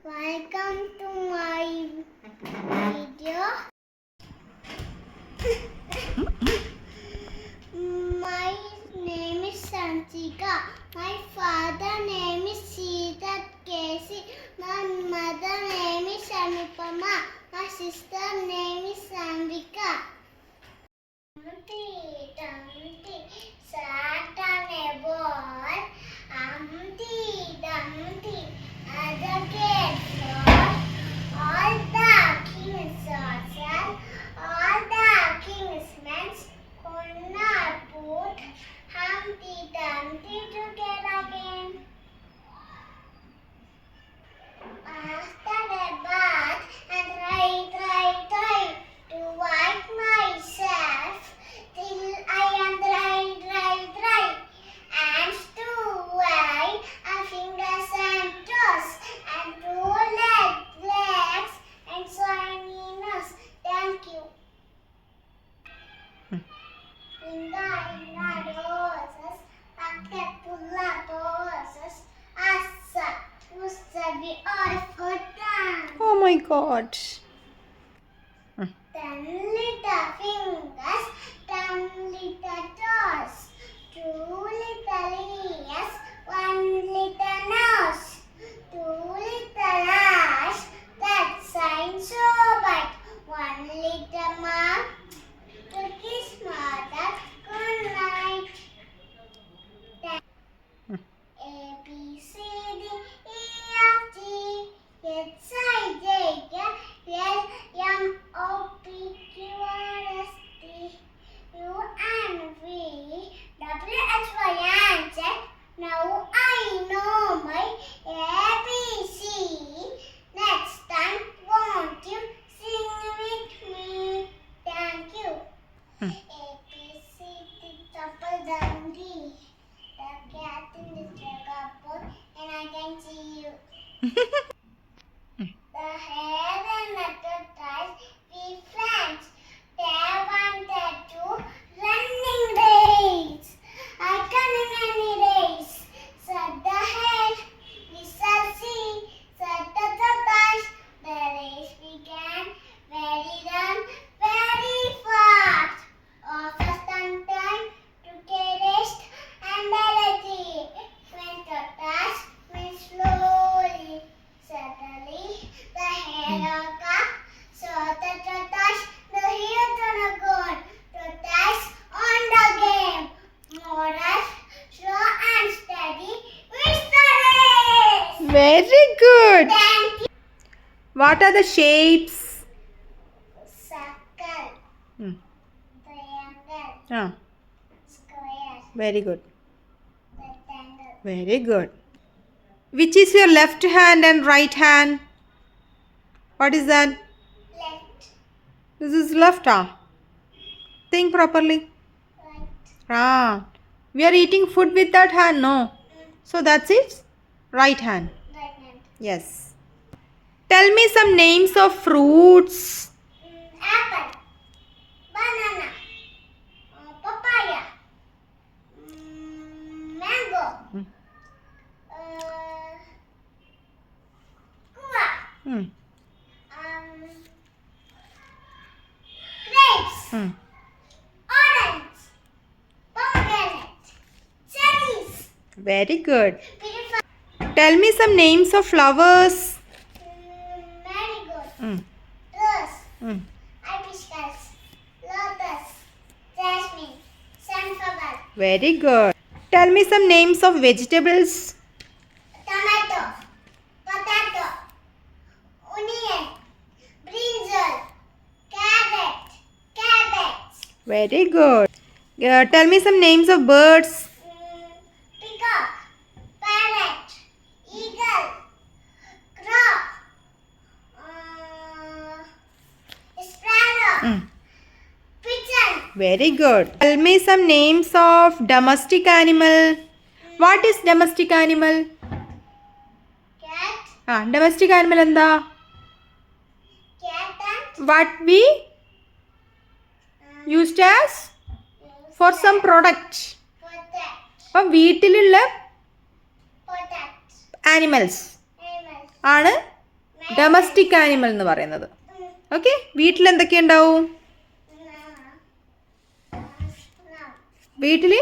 Welcome to my video. My name is Sanchika. My father name is Sita Kesi. My mother name is Anupama. My sister name is Sambika. Dumpty, Dumpty sat on a ball. Humpty, Dumpty had a gate for all the king's daughters, all the king's men could not put Humpty Dumpty together again. After a bath and try to wipe myself till I am dry and to wipe our fingers and toes and two legs and shiny nose. Thank you. Inga roses, bucket full of roses, assa, we all put down. Oh my God. 10 little fingers, 10 little toes, 2 little ears, 1 little nose, 2 little eyes that shine so bright, 1 little mouth to kiss mother good night. A B C D E F G H I J K L M O P Q R S T U N V W X Y and Z. Now I know my ABC. Next time, won't you sing with me? Thank you. A B C D double Dundee. The cat in the cupboard, and I can see you. The hare and the tortoise, we friends. They wanted to running race. I can in any race. Said the hare, we shall see. Said the tortoise, the race began. Very run, very fast. After some time, took a rest and melody. When tortoise went slowly, suddenly the hare got saw the tortoise, the hare turned gone. Tortoise on the game. Moral, slow and steady, wins the race. Very good. Thank you. What are the shapes? Circle, Hmm. triangle, Ah, square, very good. rectangle. Very good. Which is your left hand and right hand? What is that? Left, This is left. Think properly. right, We are eating food with that hand, no? So that's it. Right hand. right hand. Yes. Tell me some names of fruits. Apple, banana, papaya, mango, guava, Hmm. grapes, Hmm. orange, pomegranate, cherries. Very good. Beautiful. Tell me some names of flowers. Marigold, Hmm. rose, Hmm. hibiscus, lotus, jasmine, sunflower, Very good. Tell me some names of vegetables. tomato, potato, onion, brinjal, carrot, cabbage, Very good. Tell me some names of birds. peacock, parrot, eagle, crow, sparrow, Hmm. pigeon, Very good. Tell me some names of domestic animal. What is domestic animal? cat, Domestic animal എന്താ? cat and What we used as for some product. potato, അപ്പം വീട്ടിലുള്ള potato, animals animals, ആണ് domestic animal എന്ന് പറയുന്നത്. Okay, വീട്ടിൽ എന്തൊക്കെ ഉണ്ടാവും? വീട്ടിൽ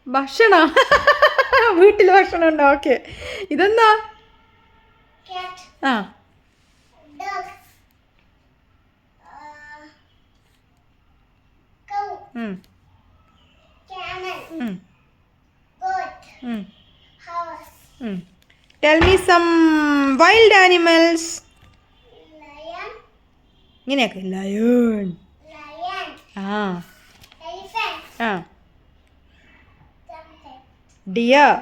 ഭക്ഷണം വീട്ടിൽ ഭക്ഷണം ഉണ്ടോ? ഓക്കെ, ഇതെന്താ? ആ ഉം. ഉം. ഉം. ഉം. Tell me some wild animals. ഇങ്ങനെയൊക്കെ. ലയൺ. ആ ആ dear.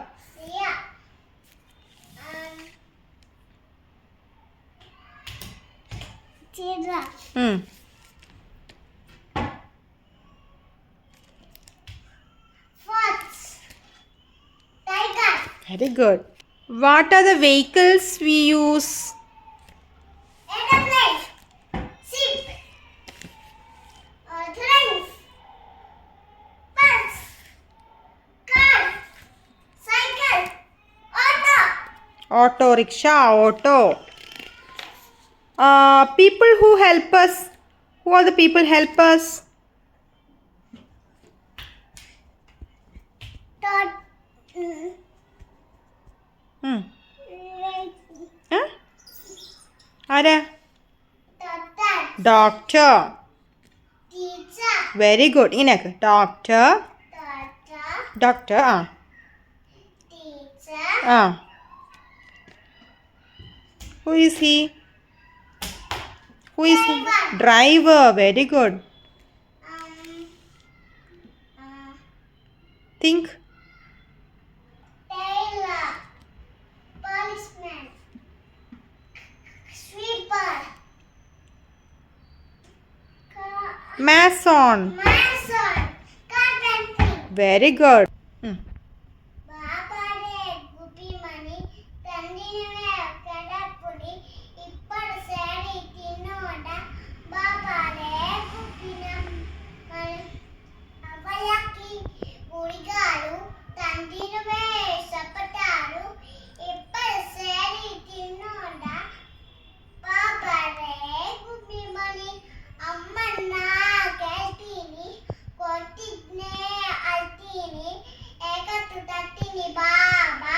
Very good. What are the vehicles we use? Auto rickshaw, auto. People who help us. Who are the people help us? ആരാ? ഡോക്ടർ. Very good. ഇങ്ങനെയൊക്കെ. Doctor. Doctor. ആ ആ. Who is he? Who is he? Driver. Very good. Think. Tailor. Policeman. Sweeper. Mason. Mason. Carpenter. Very good. బాబారే గుబిమని తందినవే కడపుడి ఇప్పుడు సేడి తిన్నోడ బాబారే గుబినం మరి అవలకి గుడిగాడు తందినవే సపటారు ఇప్పుడు సేడి తిన్నోడ బాబారే గుబిమని అమ్మన్న కేల్తిని కొట్టినే అల్తిని ఏకత్తు తట్టిని బాబా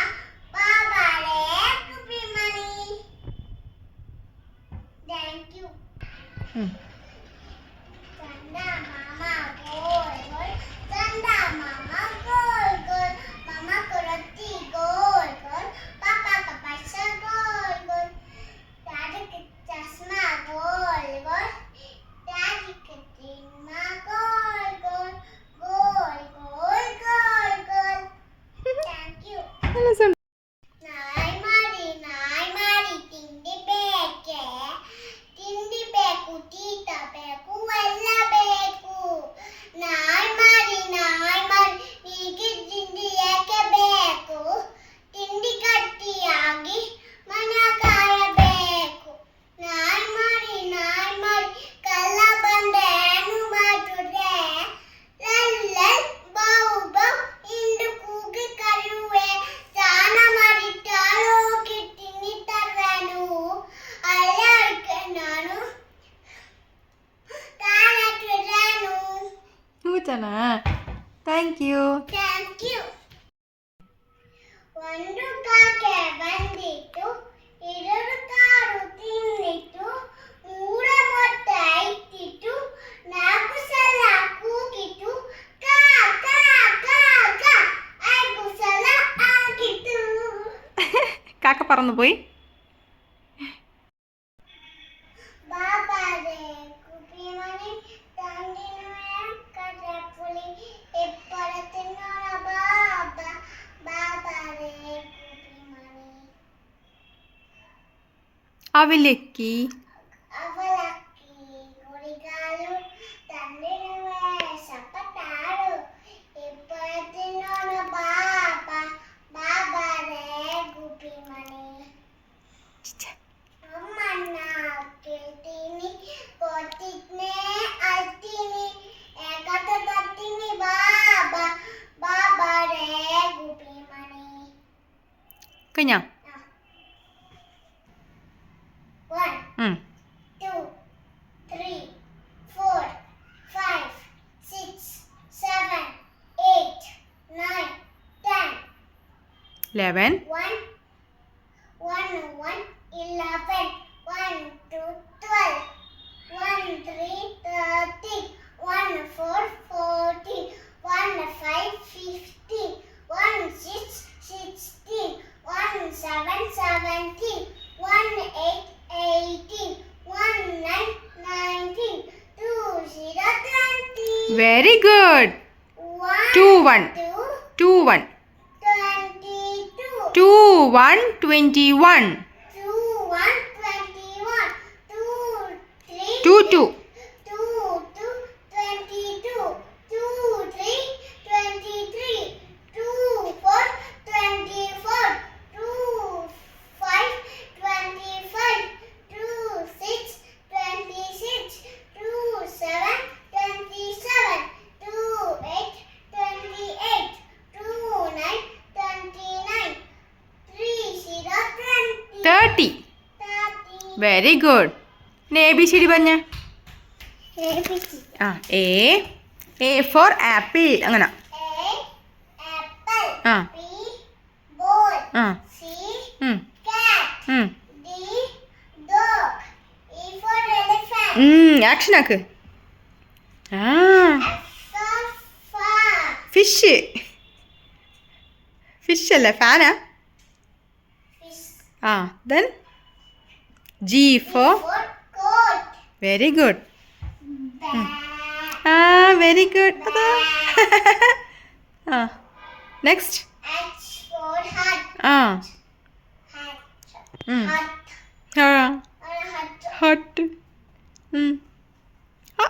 బాబారే గుబిమని. Thank you. చందా మామ goal goal చందా మామ గోల్ గోల్ మామకు రొట్టి గోల్ గోల్ పాపాకు పైస గోల్ గోల్ డాడీకి చస్మా గోల్ గోల్ డాడీకి తిమ్మా గోల్ గోల్ గోల్ గోల్ గోల్ గోల్. Thank you. ನಾಯಿ ಮಾಡಿ ತಿಂಡಿ ಬೇಕು ತೀಟ ಬೇಕು ಎಲ್ಲ ಬೇಕು. ನಾಯಿ ಮಾಡಿ ಹೀಗೆ ತಿಂಡಿ ಏಕೆ ಬೇಕು? ತಿಂಡಿ ಗಟ್ಟಿಯಾಗಿ ಮನ ಕಾಯಬೇಕು. ನಾಯಿ ಮಾಡಿ ಕಳ್ಳ ಬಂದೇನು ಮಾಡಿದ್ರೆ ಲಲ್ಲಲ್ ಬೌ ಬೌ ಇಂದು ಕೂಗಿ ಕರುವೆ. ಸ್ನಾನ ಮಾಡಿ ತಾಳೋಗಿ ತಿನ್ನಿ ತರನು ಅಲ್ಲಕ್ಕೆ ನಾನು ತಾಳಕಿರನು. ಹೂತನಾ? Thank you. Thank you. ಒಂದು ಕಾಕೆ ಬಂದಿತ್ತು, ಎರಡು ಕಾರು ತಿನ್ನಿತ್ತು, ಮೂರ ಮೊಟ್ಟೆ ಇಟ್ಟಿತ್ತು, ನಾಲ್ಕು ಸಲ ಕೂಗಿತು, ಕಾ ಕಾ ಕಾ ಕಾ, 5 ಸಲ ಆಗಿತ್ತು. കാക്ക പറന്നുപോയി. ಬಾಬಾರೆ ಗುಬ್ಬಿಮನಿ ತಂದಿನವೇ ಕಡಪುಲಿ ಇಪ್ಪಡ ತಿನ್ನೋಣ ಬಾಬಾ ಬಾಬಾರೆ ಗುಬ್ಬಿಮನಿ. അവലക്കി. ಅವಲಕ್ಕಿ ಗುಡಿಗಾಲು ತಂದಿನವೇ ಸಪಟಾರು ಇಪ್ಪಡ ತಿನ್ನೋಣ ಬಾಬಾ ಬಾಬಾರೆ ಗುಬ್ಬಿಮನಿ. ಅಮ್ಮನ್ನ ಕೇಳ್ತೀನಿ ಕೊಟ್ಟಿದ್ನೆ ಅಳ್ತೀನಿ ಏಕತ್ತ ತತ್ತೀನಿ ಬಾಬಾ ಬಾಬಾರೆ ಗುಬ್ಬಿಮನಿ. കഴിഞ്ഞാ? ആ 11. 1, 11. 1, 2, 12. 1, 3, 13. 1, 4, 14. 1, 5, 15. 1, 6, 16. 1, 7, 17. 1, 8, 18. 1, 9, 19. 2, 0, 20. Very good. 1, 2 1. 2, 2 1. 22. 2 1 21. 2, 1, 21. 2, 3. 2 2. 2, 2, 22. 2, 3, 23. 2, 4, 24. 2, 5, 25. 2, 6, 26. 2, 7, 27. 2, 8, 28. 2, 9, 29. 3, 0, 20. 30. 30. Very good. പിന്നെ എ ബി സി ഡി പറഞ്ഞ ABC. ആ എ ഫോർ ആപ്പിൾ അങ്ങനെ. A, apple. ആ B, ball. ആ C, ഉം, cat. ഉം. D, dog. E for elephant. Action ആക്ക്. ആ F for fan. Fish. Fish അല്ലേ, ഫാനാ? Fish. ആ then G for. For coat. Very good. Bat. ആ വെരി ഗുഡ്. അതാ. ആ നെക്സ്റ്റ്. H for hat. ആ Hat. ഉം. Hat. ആ Or hat. ഹട്ട്. ആ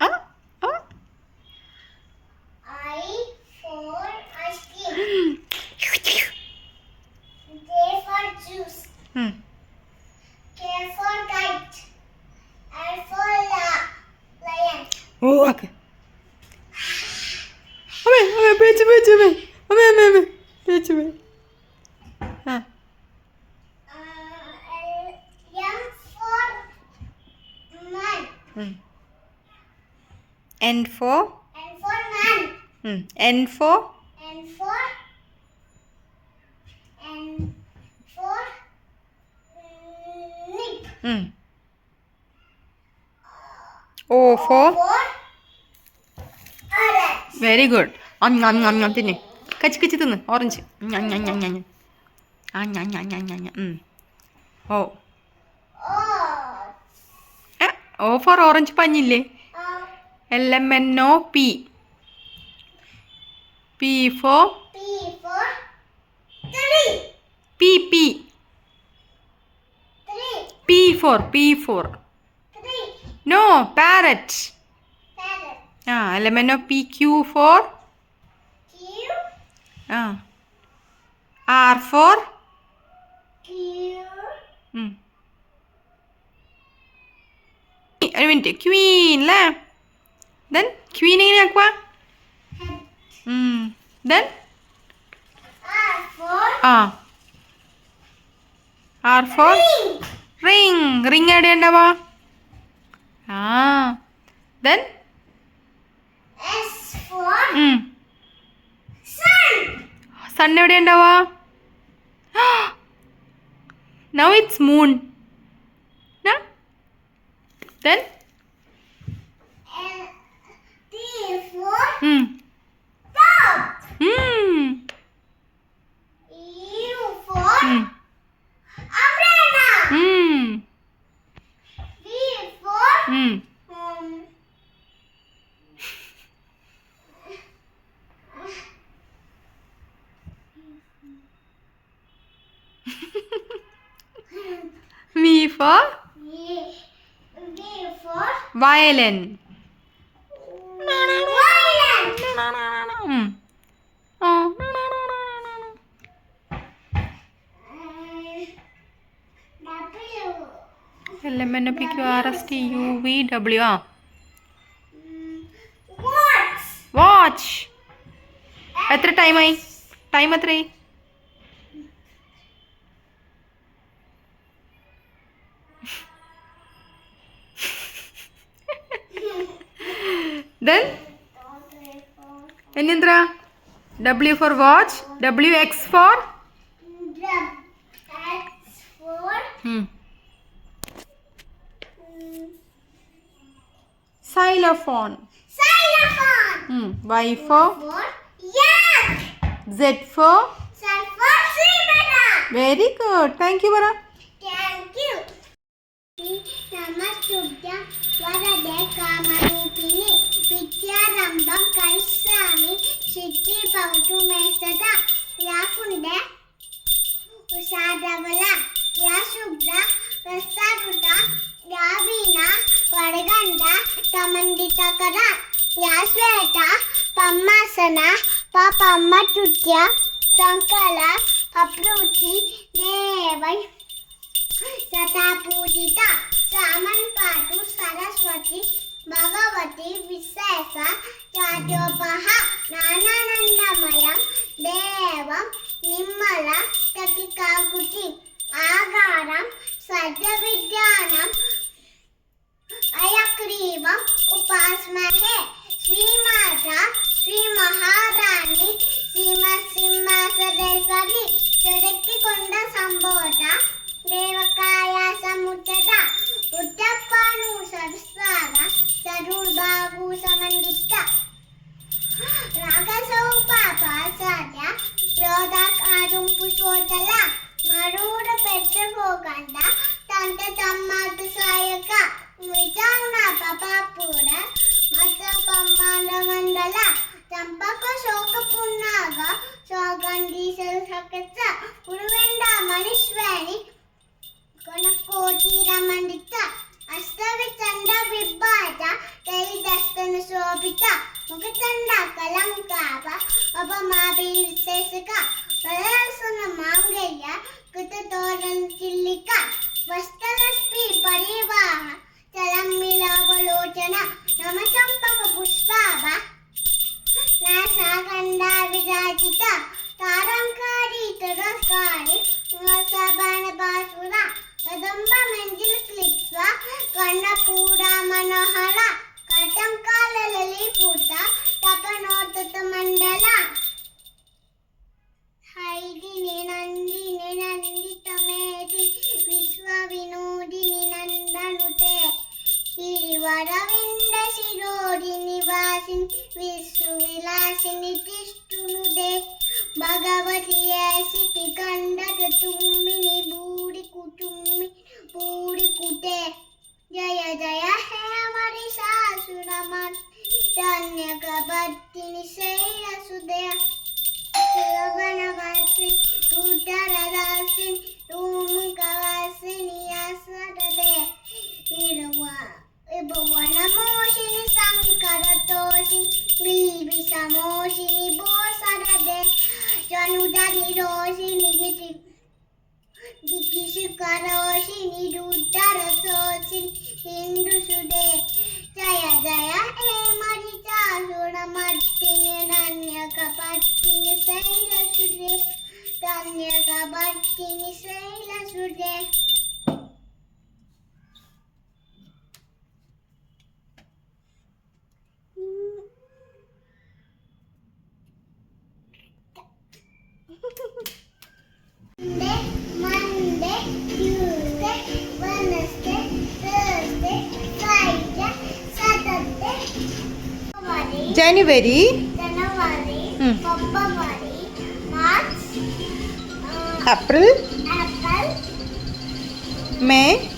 ആ ആ I for ice cream. J for juice. ഉം. K for kite. L for lion. ഓ ആക്ക്. അമ്മേ അമ്മേ പേച്ച് പേച്ച് അമ്മേ അമ്മേ അമ്മേ അമ്മേ പേച്ച് പേ. ആ M for man. N for. N for man. N for. N for nip. O for. For orange. Very good. തിന്നെ കച്ചി കച്ചി തിന്ന് orange. O O for orange പഞ്ഞില്ലേ? LMNOP. P for P for tree. PP. 3. P for 3. no parrot. Parrot. LMNOP. Q for Q. R for Q. ഒരു minute. Queen അല്ലേ? Then Queen എങ്ങനെ ആക്കുക? Then R for R four ring. Ring എവിടെ ഉണ്ടാവാ? Then S for sun. Sun എവിടെ ഉണ്ടാവാ? Now it's moon. Then T for dog. U for umbrella. V for V for V for violin. violin. W. LMNOPQRSTUVW. Watch. Watch. എത്ര ടൈമായി? Time എത്രയായി? Then ഇനി എന്താ? W for watch. WX for Hmm. Xylophone. Xylophone. Y for For yak. Z for. Z for zebra. Very good. Thank you, Bara. Thank you. Namastubhyam Varade Kamarupini Vidyarambam Karisami Siddhi Bhavatu Me Sada Yakunde Usadavala Yasubra Prasaduta Yavina Varaganda Tamanditakara Yasweta Pammasana Papamatutya Sankala Apruti Devai सता पूजिता सामन पाटु सरस्वती भगवती विशेष चाटोपह नानानंदमयं देवं निर्मल तकिकाकुति आगारं सद्विज्ञानम् अयग्रीवम् उपास्महे श्रीमाता श्री महारानी श्रीमत्सिंहासनेश्वरी चरक्किकोंड संबोध देवकाय समुद्रता उद्धप्पानु सरस्वाग तरुर्बाहु समन्वित रागसौपापासाद्य क्रोधकारुं पुष्पोदल मरूड पेट्टुगोगंड तंत तम्मातु सायक विचारణ पपापूर मत पम्मांड मंडल चंपक शोक पुन्नाग सौगंधी सलसकच उरुवेंड मनीश्वरी कोनकोटी रमंडित अष्टविचंड विभाज तैदस्तन शोभित मुखचंड कलंकाव अपमाभिविशेषक प्रदर्शन मांगल्य कृततोरण चिल्लिका वस्त्रलक्ष्मी परिवाह चलम्मिलावलोचन नमचंपक पुष्पाभ नासागंधा विराजित तारंकारी तिरस्कारी सबान बासुरा कदंब मंजिल क्लिप्वा कर्णपूरा मनोहर कटंकाल ललिपूत तपनोतत मंडल हैदिनि नंदिनि नंदितमेदि विश्वविनोदिनि नंदनुते गिरिवरविंद शिरोदिनि वासिनि विश्वविलासिनि तिष्ठुनुदे भगवती ऐसी कंडक तुम्मिनी बूढ़ी कुटुम्बी बूढ़ी कुटे जय जय है हमारी सासुरमन धन्य कबत्तिनि शैलसुदय सुरवनवासिनि उदरदासिनि रूमकवासिनि आसरदे भुवनमोषिनि शङ्करतोषिनि बिल्बिषमोषिनि भोसरदे जनुधनि रोषिनि गिकिशुकरोषिनि रुद्ररसोषिनि हिन्दुसुदे जय जय हे मरिचासुरमर्दिनि नन्यकपट्टिनि शैलसुदे धन्यकपट्टिनि शैलसुदे Monday, Tuesday, Wednesday, Thursday, Friday, Saturday, January, January, February, March, April, May,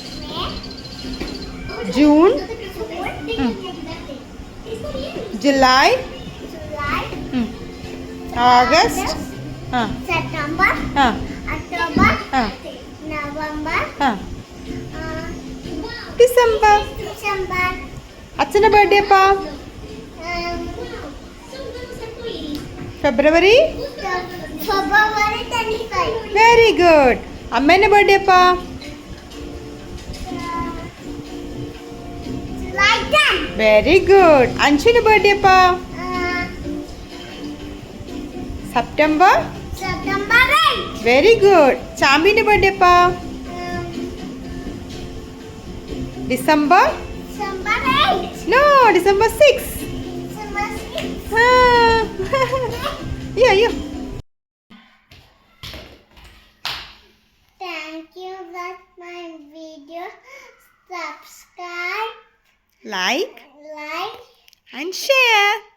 June, July, August, September, October, November, December. ಅಚ್ಚನ ಬರ್ಡೇ ಅಪ್ಪ ಫೆಬ್ರವರಿ. February 25. Very good. ಅಮ್ಮನ ಬರ್ಡೇ ಅಪ್ಪ July 10. Very good. ಅಂಶುನ ಬರ್ಡೇ ಅಪ್ಪ ಸೆಪ್ಟೆಂಬರ್. September 8. Very good. ಚಾಂಬಿನ birthday ಅಪ್ಪ December. December 8. No, December 6. December 6. Yeah. Thank you, that's my like like, and share.